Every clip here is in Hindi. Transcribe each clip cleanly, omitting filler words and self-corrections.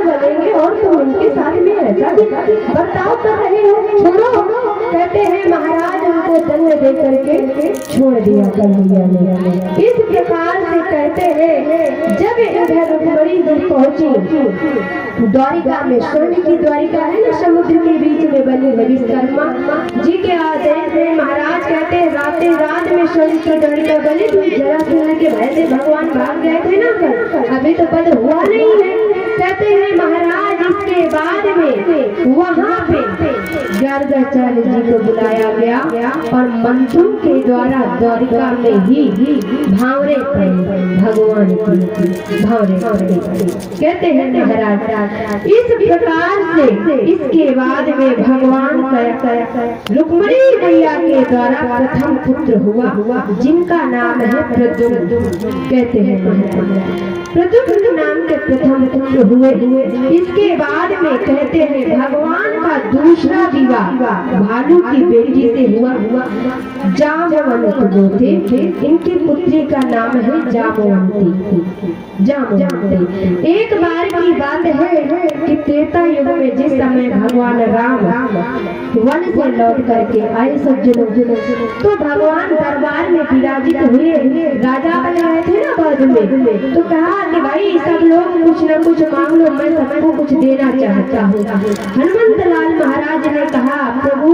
बनेंगे और तुम उनके साथ में ऐसा बर्ताव कर रहे हो, छोड़ो। कहते हैं महाराज उनको दंड दे करके छोड़ दिया कन्हैया ने। इस प्रकार से कहते हैं जब इधर रुक्मणी जी पहुंची द्वारिका में, स्वर्ण की द्वारिका है ना, समुद्र के बीच में बनी है, विश्वकर्मा जी के आदेश में महाराज कहते हैं रात में स्वर्ण की द्वारिका बनी। तो जरासंध के भय से भगवान भाग गए थे ना, कल अभी तो पद हुआ नहीं है। कहते हैं महाराज इसके बाद में वहाँ पे गर्गाचार्य जी को बुलाया गया और मंत्रों के द्वारा द्वारिका में ही भावरे पड़े, भगवान की भावरे पड़े। कहते हैं महाराज इस प्रकार से इसके बाद में भगवान का रुक्मणी मैया के द्वारा प्रथम पुत्र हुआ, जिनका नाम है प्रद्युम्न। कहते हैं प्रद्युम्न नाम के प्रथम पुत्र हुए। इसके बाद में कहते हैं भगवान का दूसरा विवाह भालू की बेटी से हुआ, जामवंत जो थे, इनकी पुत्री का नाम है जामवंती। एक बार की बात है कि त्रेता युग में जिस समय भगवान राम वन से लौट करके आए सज्जनों, तो भगवान दरबार में विराजित हुए, राजा बने रहे थे ना बाद में। तो कहा कि भाई सब लोग कुछ न कुछ मांग लो, मैं सबको कुछ देना चाहता हूँ। हनुमंत लाल महाराज ने कहा प्रभु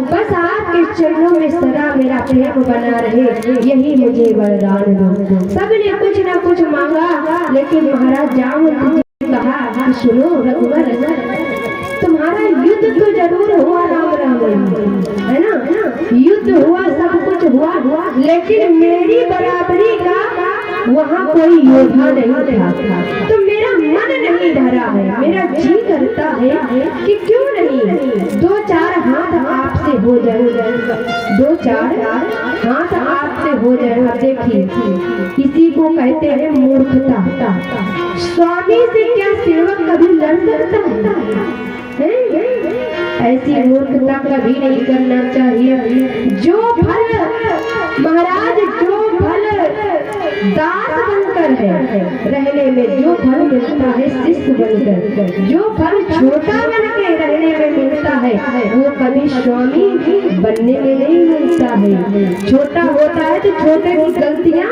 बस आपके चरणों में सदा मेरा प्रेम बना रहे, यही मुझे वरदान दो। सबने कुछ न कुछ मांगा, लेकिन महाराज जामवंत ने कहा सुनो रघुवर, तुम्हारा युद्ध तो जरूर हुआ, राम राम है ना, युद्ध हुआ, सब कुछ हुआ, लेकिन मेरी बराबरी का वहाँ कोई योद्धा नहीं था। तो मेरा मन नहीं भरा है, मेरा जी करता है कि क्यों नहीं दो चार हाथ आपसे हो जाए, दो चार हाथ आपसे हो जाए। देखिए किसी को कहते हैं मूर्खता। स्वामी से क्या सेवक कभी लड़ सकता है? ऐसी मूर्खता कभी नहीं करना चाहिए। जो फल महाराज, जो फल दास बनकर है रहने में, जो फल मिलता है शिष्य बनकर, जो फल छोटा बन के रहने में मिलता है, वो कभी स्वामी बनने में नहीं मिलता है। छोटा होता है तो छोटे की गलतियां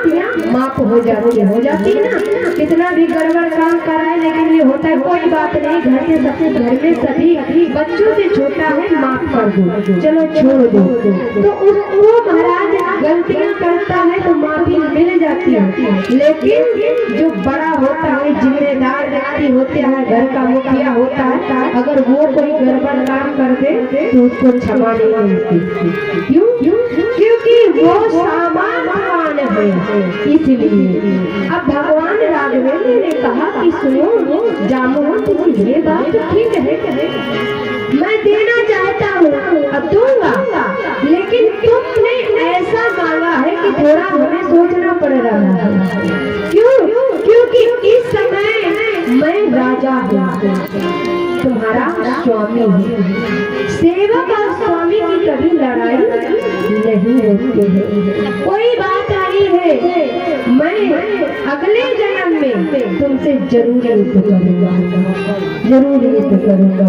माफ हो जाती है ना। कितना भी गड़बड़ काम कराए, लेकिन ये होता है कोई बात नहीं, घर से सबसे, घर में सभी बच्चों से छोटा है, माफ कर दो, चलो छोड़ दो। तो उसको महाराज गलतियां करता है तो माफी मिल जाती है। लेकिन जो बड़ा होता है, जिम्मेदार व्यक्ति होते हैं, घर का मुखिया होता है, अगर वो कोई गड़बड़ काम कर दे तो उसको क्षमा नहीं मिलती। क्यों? क्योंकि वो सामान्यवान है। इसलिए अब भगवान राघवेंद्र ने कहा कि सुनो जामवंत जी, ये बात तो ठीक है, मैं देना चाहता हूँ, अब दूंगा, लेकिन तुमने ऐसा मांगा है कि थोड़ा हमें सोचना पड़ रहा है। क्यों? क्योंकि इस समय मैं राजा हूँ, तुम्हारा स्वामी हूँ। सेवक और स्वामी की कभी लड़ाई नहीं होती है। कोई बात आई है, मैं अगले जन्म में तुमसे जरूर युद्ध करूंगा, जरूर युद्ध करूंगा।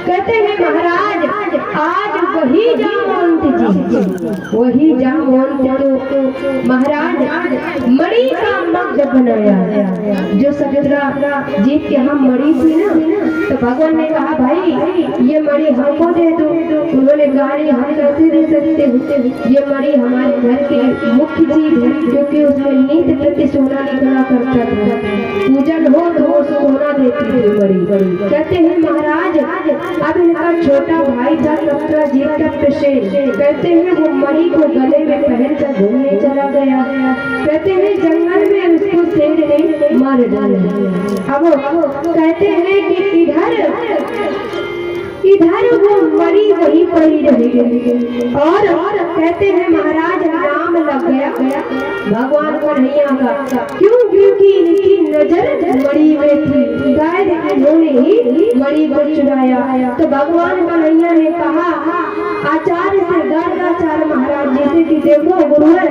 कहते हैं महाराज आज वही जामवंत तो महाराज मणि का मग बनाया, जो समुद्रा जीत के हम मणि थी ना, तो भगवान ने कहा भाई ये मणि हमको दे दो। उन्होंने कहा हम कैसे दे सकते हैं, ये मणि हमारे घर की मुख्य चीज है, क्योंकि उसमें नित्य प्रति सोना निकला करता था, पूजन हो तो वो सोना देती थी मणि। कहते हैं महाराज अब इनका छोटा भाई था समुद्रजीत का प्रसेन, कहते हैं वो मणि को गले में पहन कर घूमने चला गया। कहते हैं जंगल में उसको शेर ने मार डाला। अब कहते हैं कि इधर वो मरी वही पड़ी रही, और कहते हैं महाराज नाम लग गया भगवान कन्हैया का। क्यों? क्योंकि इनकी नजर मरी में थी, शायद इन्होंने ही मणि को चुराया। तो भगवान कन्हैया ने कहा आचार्य से गर्गाचार्य महाराज जी से कि देखो गुरुवर,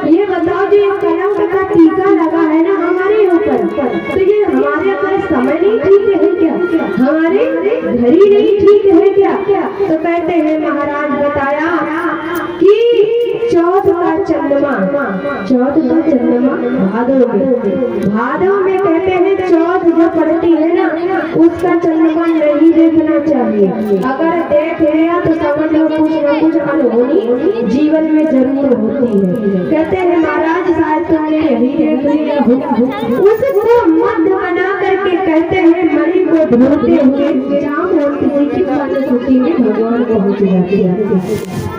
ये बताओ जो ये कलंक का टीका लगा है ना हमारे ऊपर, तो ये हमारे ऊपर समय नहीं ठीक है क्या, हमारे घड़ी नहीं ठीक है क्या? तो कहते हैं महाराज बताया कि चौथ का चंद्रमा भादव में कहते हैं चौथ जो पड़ती है ना उसका चंद्रमा नहीं देखना चाहिए। अगर देख लिया तो समझ लो कुछ न कुछ अनहोनी जीवन में जरूर होती है। कहते हैं महाराज शायद तुमने यही देख लिया हो। उसको मध्य बना करके कहते हैं मणि को ढूंढते हुए जामवंत जी की फलश्रुति में भगवान पहुंच जाते हैं।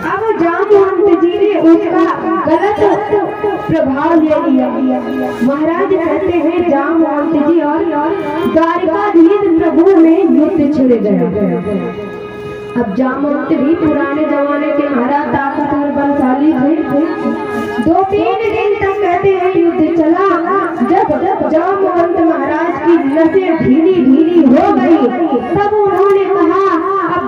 अब जामवंत जी ने उसका गलत प्रभाव ले लिया। महाराज कहते हैं जामवंत जी और द्वारिकाधीश प्रभु में युद्ध छिड़ गया। अब जामवंत भी पुराने जमाने के महाराज ताकत और बलशाली थे। 2-3 दिन तक कहते हैं युद्ध चला। जब जामवंत महाराज की नसें ढीली हो गई तब उन्होंने कहा अब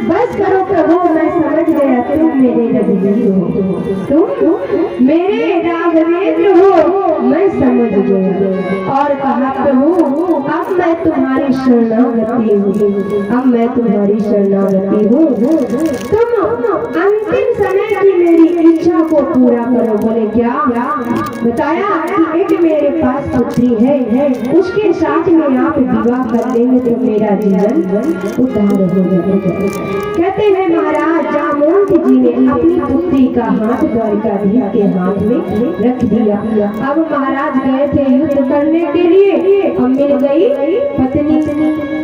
बस करो प्रभु, मैं समझ गया तुम मेरे रघुवीर हो, तुम मेरे राघवेंद्र हो, मैं समझ गया। और कहा प्रभु अब मैं तुम्हारी शरणागति हूँ, अब मैं तुम्हारी शरणागति हूँ, तुम अंतिम समय की मेरी इच्छा को पूरा करो। बोले क्या? बताया कि एक मेरे पास पुत्री है, उसके साथ में आप विवाह कर देंगे तो मेरा जीवन उद्धार हो जाएगा। कहते हैं महाराज जामवंत जी ने अपनी पुत्री का हाथ द्वारिकाधीश के हाथ में रख दिया। अब महाराज गए थे युद्ध करने के लिए, अब मिल गई पत्नी,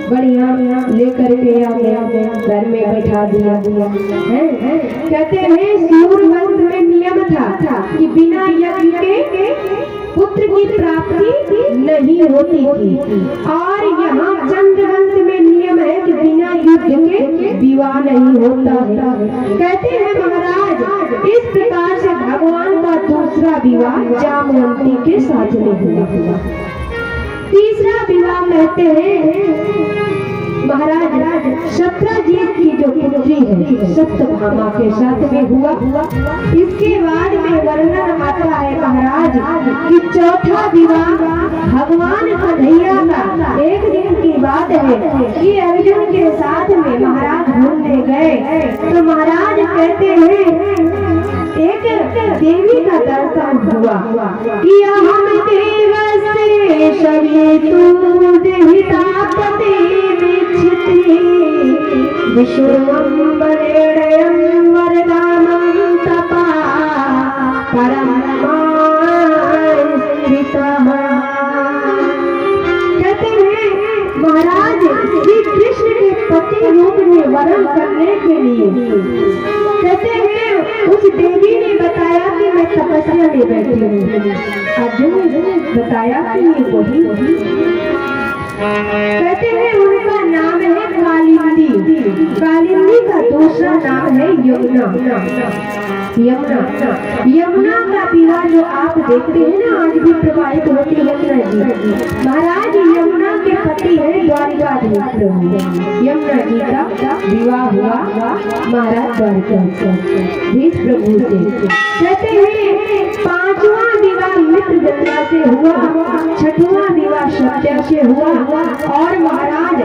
बढ़िया लेकर के आ गया, घर में बैठा दिया है। कहते हैं सूर्यवंश में नियम था कि बिना यज्ञ के पुत्र की प्राप्ति नहीं होती थी, और यहाँ चंद्रवंश में नियम है कि बिना युद्ध के विवाह नहीं होता है। कहते हैं महाराज इस प्रकार से भगवान का दूसरा विवाह जामवंती के साथ में हुआ। तीसरा विवाह कहते हैं महाराज सत्यजीत की जो पुत्री है सत्यभामा के साथ में हुआ। इसके बाद में वर्णन आता है महाराज कि चौथा विवाह भगवान कन्हैया का एक दिन की बात है कि अर्जुन के साथ में महाराज घूमने गए तो महाराज कहते हैं एक देवी का दर्शन हुआ कि हम देवसे शवितु देहितापते विच्छति विश्वं वरेण्यं वरदानं तपा परम स्थितः। कहते हैं महाराज श्री कृष्ण के पति रूप में वरण करने के लिए कहते हैं उस देवी ने बताया कि मैं तपस्या में बैठी हूँ। अर्जुन ने बताया कि ये वही कहते हैं उनका नाम है कालिंदी। कालिंदी का दूसरा नाम है यमुना। यमुना का विवाह जो आप देखते हैं ना आज भी प्रवाहित होती है यमुना जी। महाराज यमुना के पति है द्वारिकाधीश प्रभु। यमुना जी का विवाह हुआ महाराज द्वारिकाधीश प्रभु से। कहते हैं 5वां विवाह मित्रगंगा से हुआ, 6वां विवाह सत्या से हुआ, और महाराज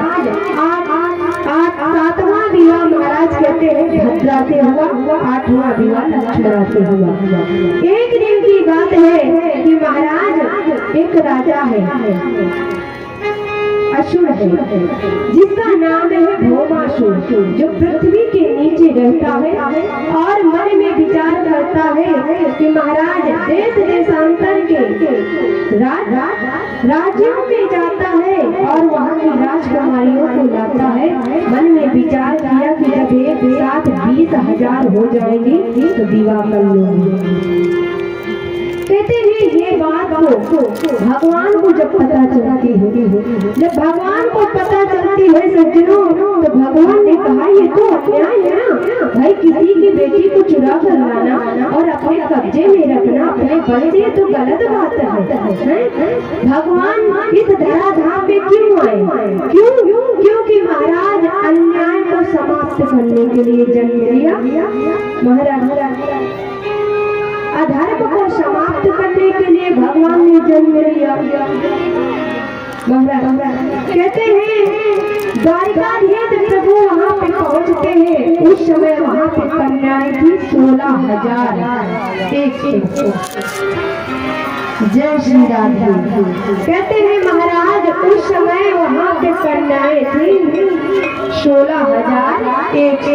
7वां विवाह महाराज कहते हैं भद्रा से हुआ, 8वां विवाह लक्ष्मणा से हुआ। एक दिन की बात है कि महाराज एक राजा है असुर है जिसका नाम है भौमासुर, जो पृथ्वी के नीचे रहता है और मन में विचार करता है कि महाराज देश देशांतर के राज्यों में जाता है और वहाँ की राजकुमारियों को लाता है। मन में विचार किया कि जब एक साथ 20,000 हो जाएंगे तो विवाह कर लूंगी। कहते हैं ये बात को भगवान को जब पता चलती है, जब भगवान को पता चलती है सज्जनों, तो भगवान ने कहा ये तो अन्याय है ना भाई, किसी की बेटी को चुरा कर लाना और अपने कब्जे में रखना अपने बल से तो गलत बात है। भगवान इस धराधाम पे क्यों आए? समाप्त करने के लिए भगवान ने जन्म लिया। महाराज कहते हैं द्वारिकाधीश प्रभु वहाँ पे पहुँचते हैं, उस समय वहाँ पे कन्याएं थी 16,000। जय श्री राधे। कहते हैं महाराज उस समय वहाँ पे कन्याएं थी 16,001।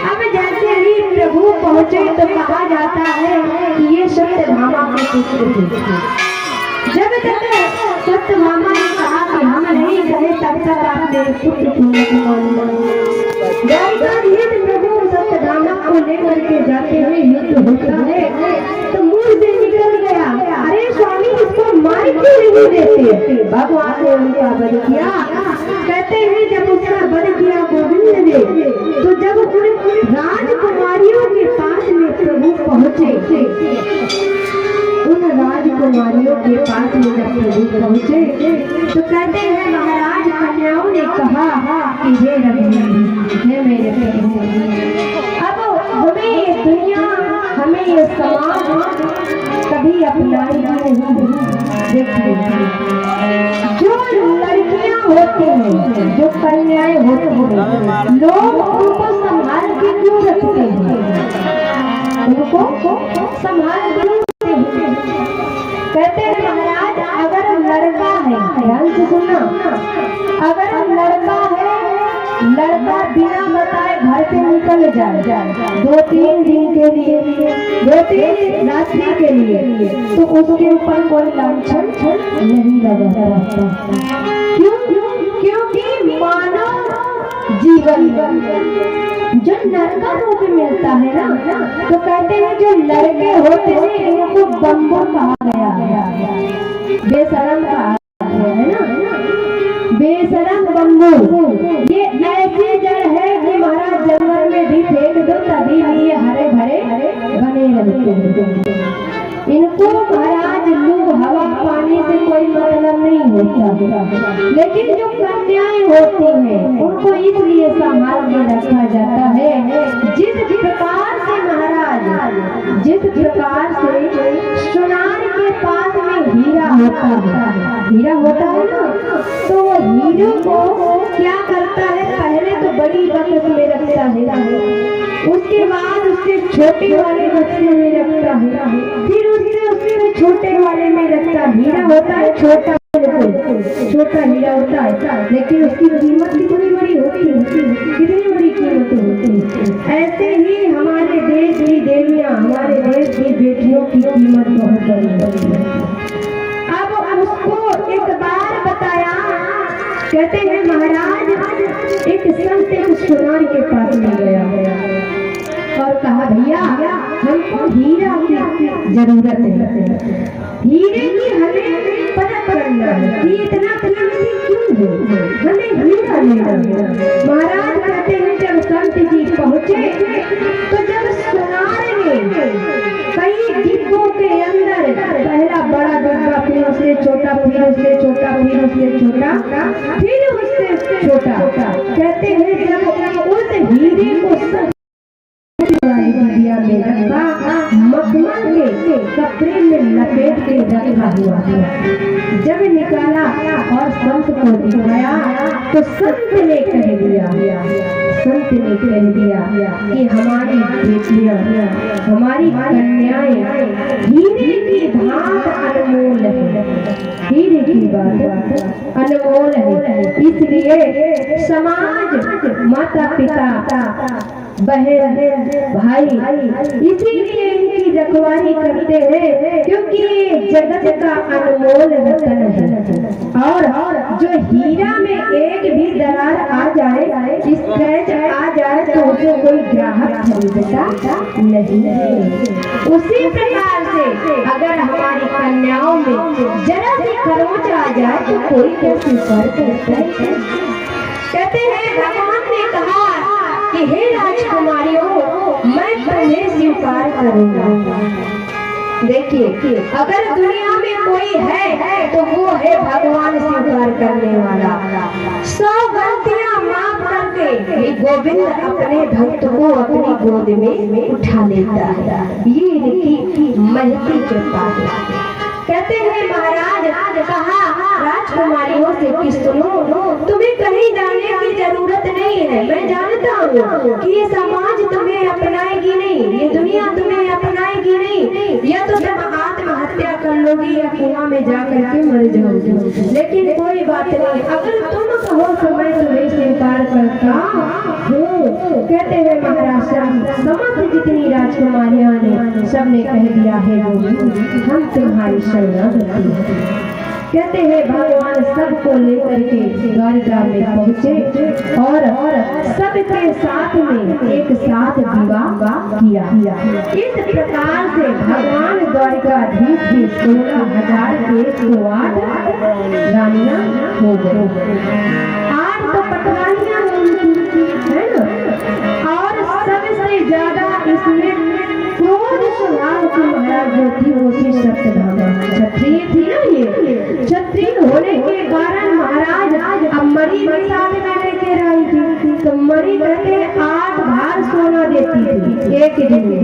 अब जैसे ही प्रभु पहुँचे तो कहा जाता है कि ये सत्यभामा के पुत्र थे। जब तक सत्यभामा ने कहा कि हम नहीं कहे तब तक आप मेरे पुत्र को नहीं मानना। प्रभु सत्यभामा को लेकर के जाते हुए युद्ध होता है तो मुंह से निकल गया, अरे स्वामी इसको मार क्यों नहीं देते। भगवान ने उनका वध किया। कहते हैं जब उसका वध किया गोविंद ने, तो जब उन राजकुमारियों के पास में प्रभु पहुँचे, उन राजकुमारियों के पास में जब प्रभु पहुँचे तो कहते हैं महाराज कन्याओं ने कहा कि हे रघुवीर, हे मेरे प्रभु, अब हमें ये दुनिया, हमें ये समाज कभी अपनाएगा नहीं। देखिए जो लड़कियां होती हैं, जो कन्याएं होती हैं, लोग उनको संभाल के क्यों रखते हैं, उनको संभाल के कहते हैं महाराज अगर लड़का है, ध्यान से सुनना, अगर लड़का है, लड़का बिना बताए घर से निकल जाए 2-3 दिन के लिए, 2-3 रात्रि के लिए, तो उसके ऊपर कोई लांछन नहीं लगा रहता। क्यों? क्योंकि मानव जीवन जो नरका रूप मिलता है ना, तो कहते हैं जो लड़के होते हैं इनको बम्बो कहा गया, बेशरम कहा गया है ना, बेशरम बम्बू। ये ऐसी जड़ है कि महाराज जंगल में भी फेंक दो तभी भी ये हरे भरे बने रहते हैं। इनको महाराज लू हवा पानी से कोई मतलब नहीं होता, लेकिन जो कन्याएं होती हैं उनको इसलिए संभाल के रखा जाता है। जिस प्रकार से महाराज, जिस प्रकार से सोनार के पास में हीरा होता है, हीरा होता है ना, तो वो हीरे को क्या करता है, पहले तो बड़ी बक्स में रखता है, उसके बाद उसके छोटे वाले बक्से में रखता है, फिर उसके छोटे वाले में रखता। हीरा होता है छोटा, छोटा हीरा होता है, लेकिन उसकी कीमत कितनी बड़ी होती है, कितनी बड़ी कीमत होती है। ऐसे ही हमारे देश की देवियां, हमारे देश की बेटियों की कीमत बहुत बड़ी होती है। अब उसको एक बार बताया, कहते हैं महाराज एक संत एक सोनार के पास में गया और कहा भैया हमको हीरा की जरूरत है, हीरे की हमें पता करना है कि इतना कीमती क्यों है, हमें हीरा लेना है। महाराज कहते हैं जब संत जी पहुँचे तो जब सोनार ने कई डिब्बों के अंदर पहला बड़ा डिब्बा, फिर उससे छोटा, फिर उससे छोटा, फिर उससे छोटा, फिर उससे छोटा, कहते हैं जब उस हीरे को दिया में रखा, मखमल के कपड़े में लपेट के रखा हुआ है, जब निकाला और संत को दिखाया तो संत ने कह दिया, संत ने कह दिया कि हमारी बेटियां, हमारी कन्याएं हीरे की भांत अनमोल है, हीरे की बात अनमोल है। इसलिए समाज, माता पिता, बहन भाई इसीलिए इनकी रखवाली करते हैं, क्योंकि ये जगत का अनमोल रतन है। और जो हीरा में एक भी दरार आ जाए, स्क्रैच आ जाए, तो उसे कोई ग्राहक खरीदता नहीं है। उसी प्रकार से अगर हमारी कन्याओं में जरा सी खरोंच आ जाए तो कोई कैसे करता है। कहते हैं भगवान ने कहा कि हे राजकुमारियों मैं तुम्हें स्वीकार करूंगा। देखिए अगर दुनिया में कोई है तो वो है भगवान स्वीकार करने वाला। 100 गलतियां माफ करके ये गोविंद अपने भक्त को अपनी गोद में उठा लेता है। ये इनकी महती कृपा है। कहते हैं महाराज कहा राजकुमारियों से कि सुनो, तुम्हें कहीं जाने की जरूरत नहीं है। मैं जानता हूँ कि ये समाज तुम्हें अपनाएगी नहीं, ये दुनिया तुम्हें अपनाएगी नहीं, या तो तुम आत्महत्या कर लोगी या कुआं में जाकर के मर जाओगी। लेकिन कोई बात नहीं, अगर तुम कहो तो मैं तुम्हें स्वीकार करता हूँ। कहते हैं महाराज समस्त जितनी राजकुमारियां ने सबने कह दिया है हम तुम्हारी शरणागति है। कहते हैं भगवान सबको लेकर के द्वारिका में पहुँचे और सबके साथ में एक साथ विवाह किया। इस प्रकार से भगवान द्वारिकाधीश की 16,108 रानियां हो गई। 8 तो पटवानियां है ना, और सबसे ज्यादा इसमें क्रोध स्वभाव की महाराज जो थी वो थी सत्यभामा। क्षत्रिय थी ना, ये क्षत्रिय होने के कारण महाराज अब मणि भी साथ में लेकर आई थी। तो मणि कहते 8 भार सोना देती थी एक दिन में।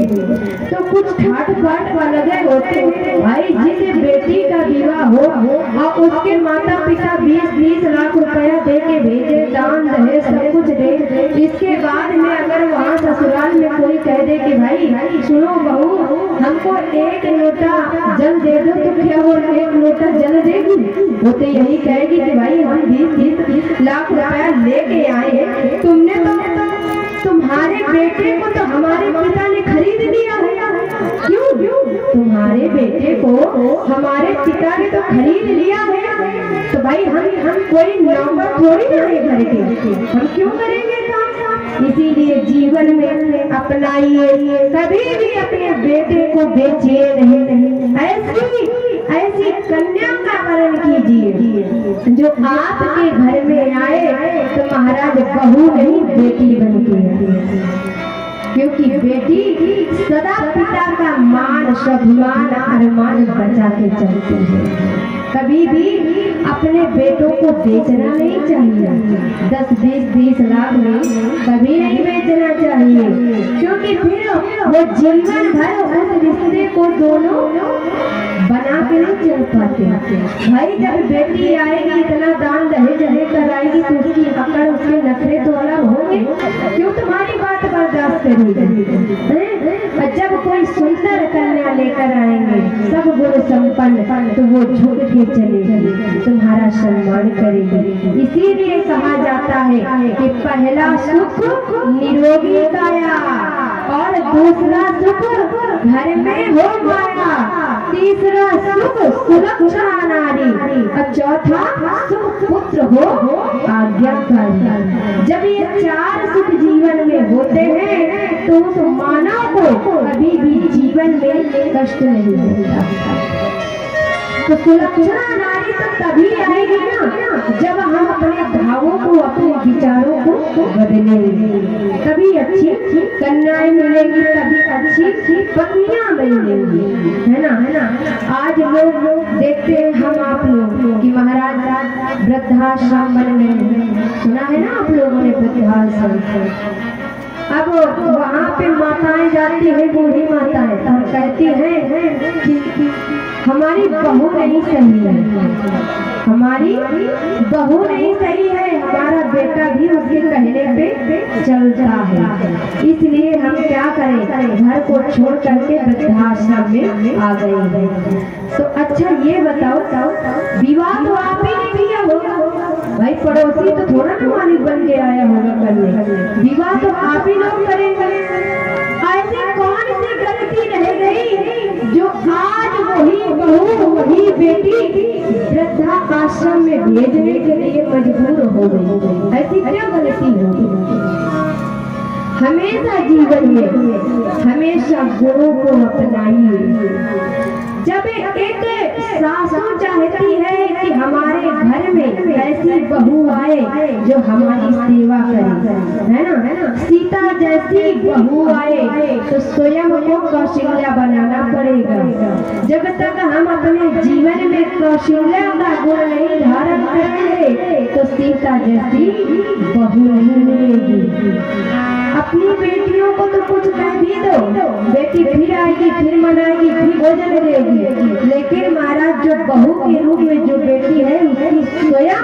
तो कुछ ठाट बाट लगे होते भाई जिस बेटी का विवाह हो और उसके माता पिता 20-20 लाख रुपया दे के भेजे, दान दहेज सब कुछ दे, इसके बाद में अगर वहाँ ससुराल में कोई कह दे कि भाई सुनो बहू हमको 1 लोटा जल दे दो, तो क्या वो 1 लोटा जल देगी? वो तो यही कहेगी कि भाई हम 20-30 लाख रुपया लेके आए, तुमने तो तुम्हारे बेटे को तो हमारे पिता ने खरीद लिया है। क्यों? तुम्हारे बेटे को हमारे पिता ने तो खरीद लिया है, तो भाई हम कोई नौकर थोड़ी ना है घर के, हम क्यों करेंगे काम? इसीलिए जीवन में अपनाइए, कभी भी अपने बेटे को बेचिए नहीं। ऐसी कन्या का वरण कीजिए जो आपके घर में आए तो महाराज बहू नहीं बेटी बन के आए, क्योंकि बेटी सदा पिता का मान स्वाभिमान अरमान बचा के चलती है। कभी भी अपने बेटों को बेचना नहीं चाहिए। 10-20 लाख में कभी नहीं बेचना चाहिए, क्योंकि फिर वो जीवन भर उस रिश्ते को दोनों बना के नहीं चल पाते। भाई जब बेटी आएगी इतना दान दहेज लेकर आएगी तो उसकी अकड़ उसके नखरे तो अलग होंगे। क्यों तुम्हारी बात बर्दाश्त करेगी? और जब कोई सुंदर कन्या लेकर आएंगे सब गुण संपन्न, तो वो झुक के चलेगी, तुम्हारा सम्मान करेगी। इसीलिए कहा जाता है कि पहला सुख निरोगी काया और दूसरा सुख घर में हो माया, तीसरा सुख सुरक्षा नारी और चौथा सुख पुत्र हो आज्ञाकारी। जब ये 4 सुख जीवन में होते हैं तो उस मानव को कभी भी जीवन में कष्ट नहीं होता। तो सुलक्षणा नारी तो तभी आएगी ना जब हम अपने भावों को अपने विचारों को बदलेंगे, तभी अच्छी कन्याएं मिलेंगी, तभी अच्छी पत्नियां मिलेंगी, है ना। आज लोग देखते हैं हम आप लोग कि महाराज वृद्धाश्रम बन गए, सुना है ना आप लोगों ने वृद्धाश्रम। अब वहाँ पे माताएं जाती है, बूढ़ी माताएं, तो कहती हैं कि हमारी बहू नहीं सही है, हमारी बहू नहीं सही है, हमारा बेटा भी उसके कहने पे चलता है, इसलिए हम क्या करें, घर को छोड़ करके वृद्धाश्रम में आ गए हैं। तो अच्छा ये बताओ, विवाह तो आप ही ने किया होगा भाई, पड़ोसी तो थोड़ा ना मालिक बन के आया होगा करने, विवाह तो आप ही लोग करेंगे। ऐसी कौन सी गलती रह गई जो आज वही बहू वही बेटी वृद्धा आश्रम में भेजने के लिए मजबूर हो गई? ऐसी क्या गलती हो गई? हमेशा जीवन में हमेशा गुणों को अपनाइए। जब एक सासू चाहती है कि हमारे घर में ऐसी बहू आए जो हमारी सेवा करे, है ना, सीता जैसी बहू आए तो स्वयं को कौशल्या बनाना पड़ेगा। जब तक हम अपने जीवन में कौशल्या का गुण नहीं धारण करेंगे तो सीता जैसी बहू नहीं मिलेगी। अपनी बेटियों को तो कुछ कह भी दो, बेटी फिर आएगी, फिर मनाएगी, फिर भोजन देगी, लेकिन महाराज जो बहू के रूप में जो बेटी है उसकी स्वयं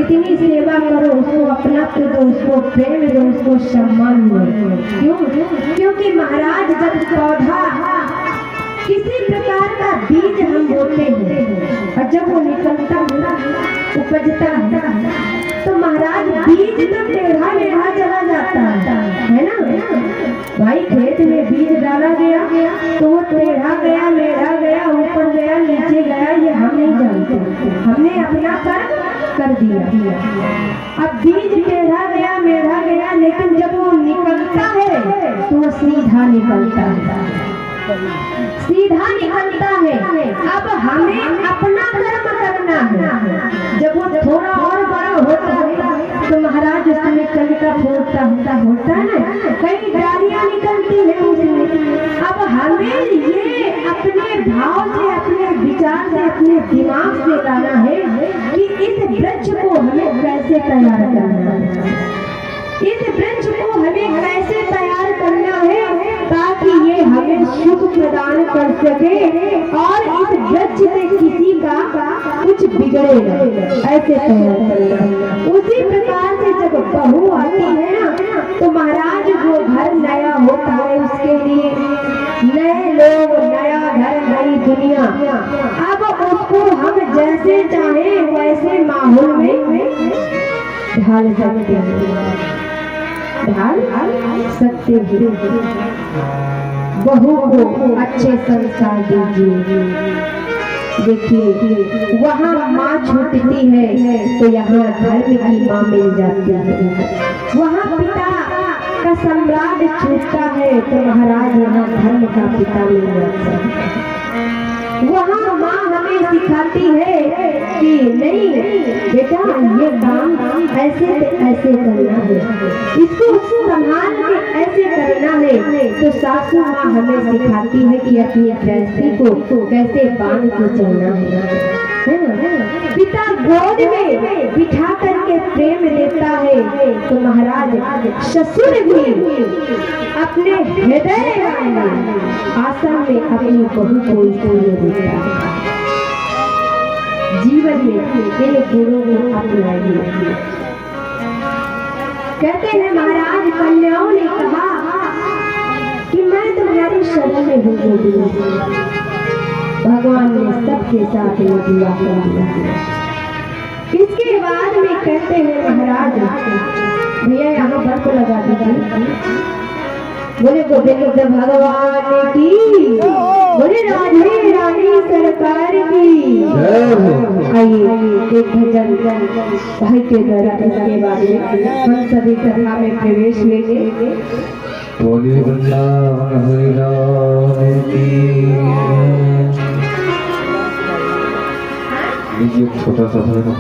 इतनी सेवा करो, उसको अपनात्व दो, उसको प्रेम दो, उसको सम्मान दो। क्यों? क्योंकि महाराज जब पौधा किसी प्रकार का बीज हम बोते हैं और जब वो निकलता उपजता है तो महाराज बीज तो टेढ़ा मेढ़ा चला जाता है ना। भाई खेत में बीज डाला गया तो वो टेढ़ा गया, मेढ़ा गया, ऊपर गया, नीचे गया, ये हम नहीं जानते, हमने अपना कर्म कर दिया। अब बीज टेढ़ा गया, मेढ़ा गया, लेकिन जब वो निकलता है तो वो सीधा निकलता है, सीधा निकलता है। अब हमें अपना कर्म करना है। जब वो थोड़ा और बड़ा होता है तो महाराज उसमें कलिका फूटता होता है ना, कई डालियां निकलती है उसमें। अब हमें ये अपने भाव से, अपने विचार से, अपने दिमाग से लाना है कि इस वृक्ष को हमें कैसे तैयार करना है, इस वृक्ष को हमें कैसे तैयार करना है ताकि ये हमें सुख प्रदान कर सके और इस वृक्ष से किसी का कुछ बिगड़े न, ऐसे तैयार करना। उसी प्रकार से जब बहू आती है ना तो महाराज वो घर नया होता है, उसके लिए नए लोग, नया घर, नई दुनिया। अब उसको हम जैसे चाहे वैसे माहौल में ढाल सकते हैं, ढाल सकते हैं। बहू को अच्छे संस्कार दीजिए। देखिए वहाँ माँ छूटती है तो यहाँ धर्म की माँ मिल जाती है। वहाँ पिता का सम्राट छूटता है तो महाराज यहाँ धर्म का पिता मिल जाता है। वहाँ माँ हमें सिखाती है कि नहीं बेटा ये काम ऐसे ऐसे करना है, इसको संभाल के ऐसे करना है। तो सासू माँ हमें सिखाती है कि अपनी गृहस्थी को कैसे बांध के चलना है ना। पिता गोद में बिठा करके प्रेम देता है तो महाराज ससुर भी अपने हृदय में आसन में अपनी बहू को इसलिए देता है। जीवन में इन गुणों को अपनाइए। कहते हैं महाराज कन्याओं ने कहा कि मैं तुम्हारी शरण में हूँ। भगवान ने सबके साथ में दिया कर दिया। इसके बाद में कहते हैं महाराज भैया यहाँ बर्फ लगा दीजिए। बोले गोविंद भगवान की, बोले राधे रानी सरकार की। आइए एक भजन भाई के द्वारा इसके बारे में हम सभी कथा में प्रवेश लेंगे। बोले वृंदावन हरि राम की। लीजिए छोटा सा भजन।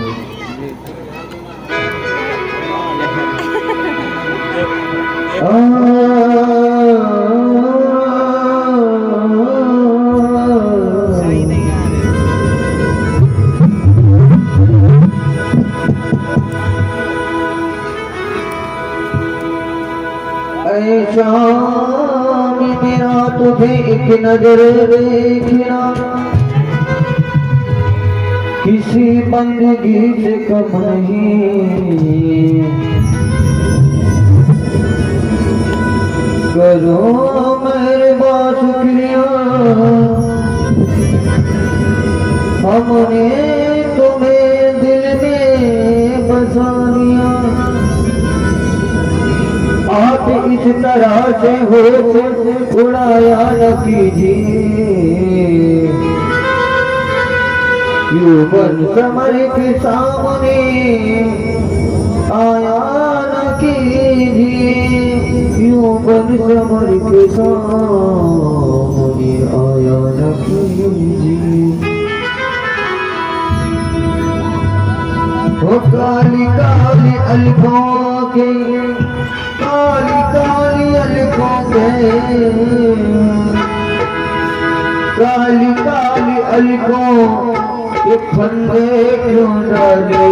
शाम मेरा तुझे एक नजर देखना, किसी बंदगी से कम नहीं। करो मेहरबान शुक्रिया, हमने तुम्हें दिल में बसा लिया। आप इस तरह से होश उड़ाया न कीजिए, यूं बन समर के सामने आया न कीजिए, यूं बन समर के सामने आया न कीजिए। वो काली काली अलगों के, काली काली अलगों के, काली काली अलगों के फंदे क्यों डाले।